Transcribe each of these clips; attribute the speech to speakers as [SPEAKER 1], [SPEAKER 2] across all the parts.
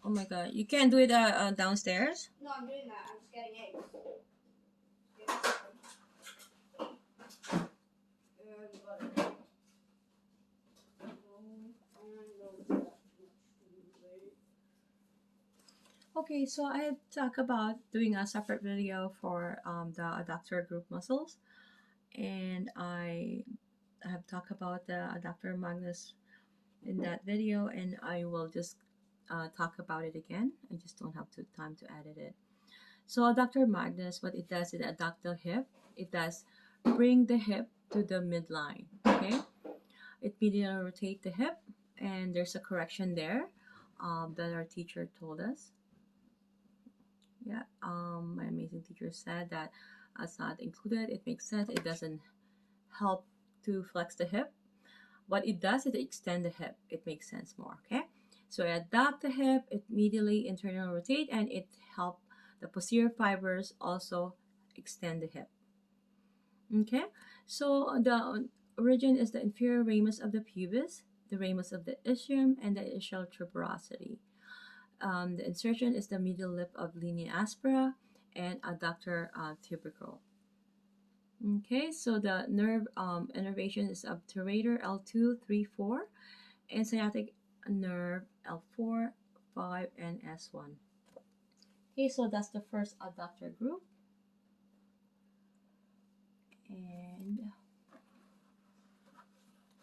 [SPEAKER 1] Oh my god, you can't do it downstairs?
[SPEAKER 2] No, I'm doing that. I'm just getting eggs.
[SPEAKER 1] Okay, so I have talked about doing a separate video for the adductor group muscles, and I have talked about the adductor magnus in that video, and I will just talk about it again. I just don't have time to edit it. So adductor magnus, what it does is adduct the hip. It does bring the hip to the midline. Okay, it medially rotate the hip, and there's a correction there that our teacher told us. Yeah, my amazing teacher said that it's not included. It makes sense. It doesn't help to flex the hip. What it does is extend the hip. It makes sense more. Okay, so I adapt the hip. It medially internal rotate, and it help the posterior fibers also extend the hip. Okay, so the origin is the inferior ramus of the pubis, the ramus of the ischium, and the ischial tuberosity. The insertion is the medial lip of linea aspera and adductor tubercle. Okay, so the nerve innervation is obturator L2, 3, 4, and sciatic nerve L4, 5, and S1. Okay, so that's the first adductor group. And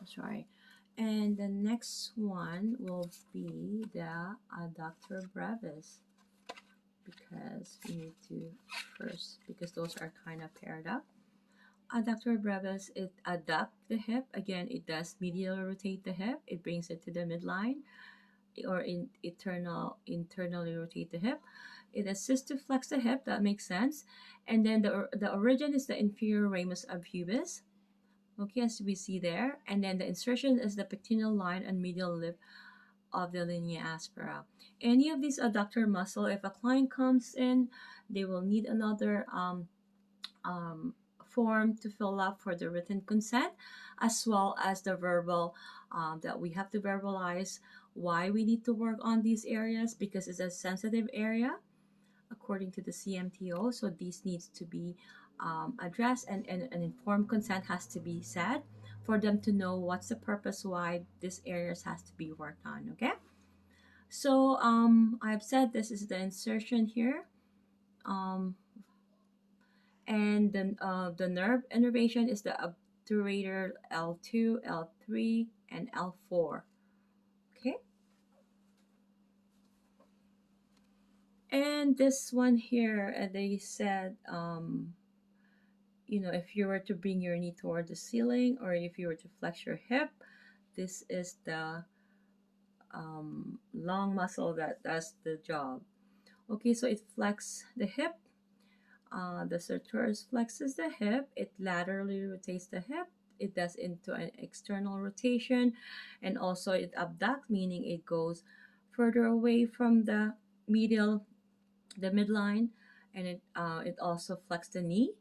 [SPEAKER 1] sorry. And the next one will be the adductor brevis, because we need to first, because those are kind of paired up. Adductor brevis, it adduct the hip. Again, it does medially rotate the hip. It brings it to the midline, or internally rotate the hip. It assists to flex the hip. That makes sense. And then the origin is the inferior ramus of pubis. Okay, as we see there. And then the insertion is the pectineal line and medial lip of the linea aspera. Any of these adductor muscle, if a client comes in, they will need another um, form to fill up for the written consent, as well as the verbal, that we have to verbalize why we need to work on these areas, because it's a sensitive area according to the CMTO. So these needs to be addressed, and an informed consent has to be said for them to know what's the purpose why these areas has to be worked on. Okay, so I've said this is the insertion here. Um, and then the nerve innervation is the obturator L2, L3, and L4. Okay, and this one here, they said, if you were to bring your knee toward the ceiling, or if you were to flex your hip, this is the long muscle that does the job. Okay, so it flexes the hip. The sartorius flexes the hip. It laterally rotates the hip. It does into an external rotation, and also it abducts, meaning it goes further away from the midline, and it also flexes the knee.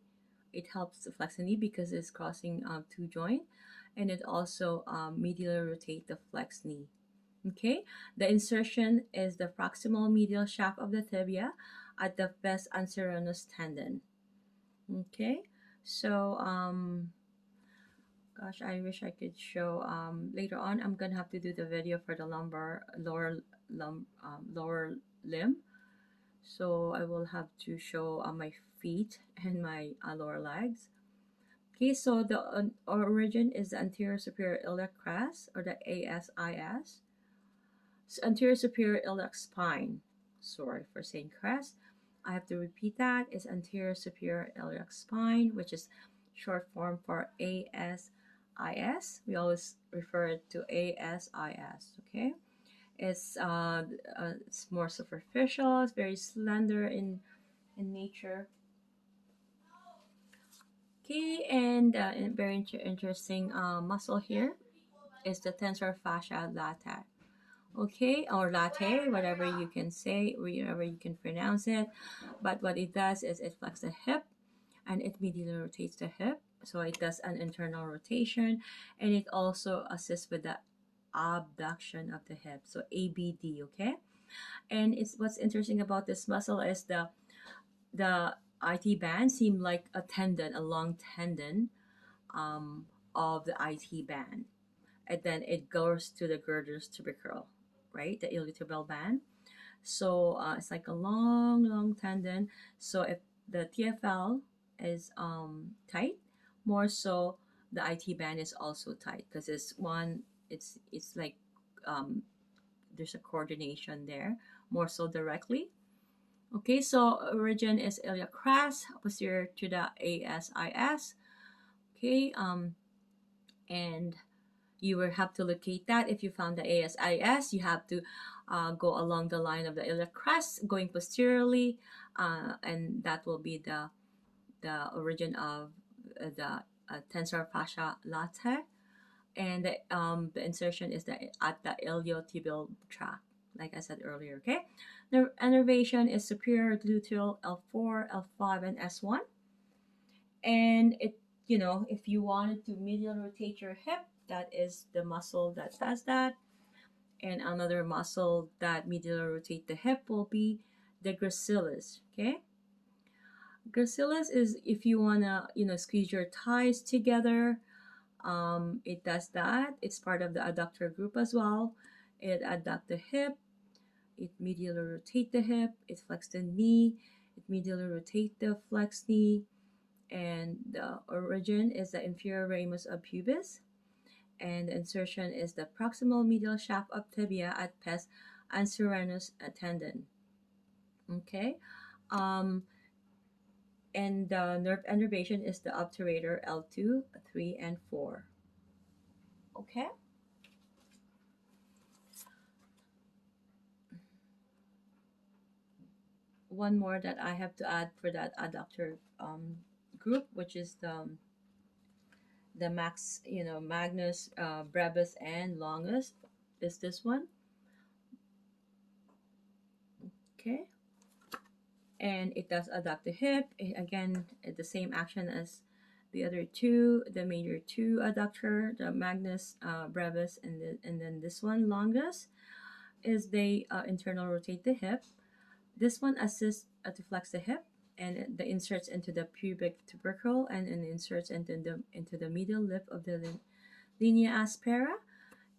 [SPEAKER 1] It helps to flex the knee because it's crossing two joint, and it also medially rotate the flex knee. Okay, the insertion is the proximal medial shaft of the tibia at the pes anserinus tendon. Okay, so gosh, I wish I could show later on. I'm gonna have to do the video for the lower limb, so I will have to show my feet and my lower legs. Okay, so the origin is the anterior superior iliac crest, or the ASIS. So anterior superior iliac spine. Sorry for saying crest. I have to repeat that. It's anterior superior iliac spine, which is short form for ASIS. We always refer it to ASIS. Okay, it's more superficial. It's very slender in nature. Okay, and very interesting muscle here is the tensor fascia latae. Okay, or latte, whatever you can say, whatever you can pronounce it. But what it does is it flexes the hip, and it medially rotates the hip. So it does an internal rotation, and it also assists with the abduction of the hip. So ABD, okay? And it's what's interesting about this muscle is the IT band seem like a tendon, a long tendon um, of the IT band. And then it goes to the girders tubercle, right? The iliotibial band. So it's like a long, long tendon. So if the TFL is tight, more so the IT band is also tight because it's one. It's like um, there's a coordination there, more so directly. Okay, so origin is iliac crest, posterior to the ASIS. Okay, and you will have to locate that. If you found the ASIS, you have to go along the line of the iliac crest, going posteriorly, and that will be the origin of the tensor fascia latae, and the insertion is at the iliotibial tract, like I said earlier. Okay, the innervation is superior gluteal L4, L5, and S1, and if you wanted to medial rotate your hip, that is the muscle that does that. And another muscle that medial rotate the hip will be the gracilis. Okay, gracilis is if you wanna squeeze your thighs together. It does that. It's part of the adductor group as well. It adduct the hip. It medially rotate the hip. It flex the knee. It medially rotate the flex knee. And the origin is the inferior ramus of pubis, and the insertion is the proximal medial shaft of tibia at pes anserenus tendon. Okay, um, and the nerve innervation is the obturator L2, 3, and 4. Okay, one more that I have to add for that adductor group, which is the magnus, brevis, and longus, is this one. Okay, and it does adduct the hip. Again, the same action as the other two, the major two adductor, the magnus, brevis, and then this one longus, is they internal rotate the hip. This one assists to flex the hip, and the inserts into the pubic tubercle, and inserts into the medial lip of the linea aspera.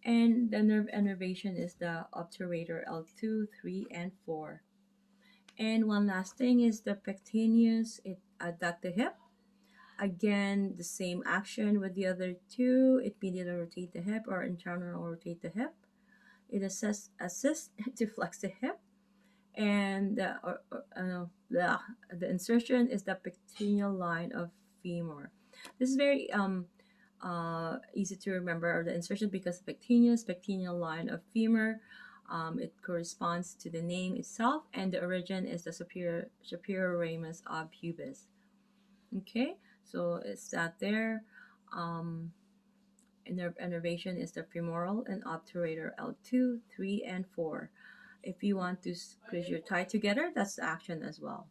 [SPEAKER 1] And the nerve innervation is the obturator L2, 3, and 4. And one last thing is the pectineus. It adduct the hip. Again, the same action with the other two. It medially rotate the hip or internal rotate the hip. It assists to flex the hip. And the insertion is the pectineal line of femur. This is very easy to remember the insertion because pectineal line of femur. It corresponds to the name itself, and the origin is the superior ramus of pubis. Okay, so it's that there. Um, innervation is the femoral and obturator L2, 3, and 4. If you want to squeeze your thigh together, that's the action as well.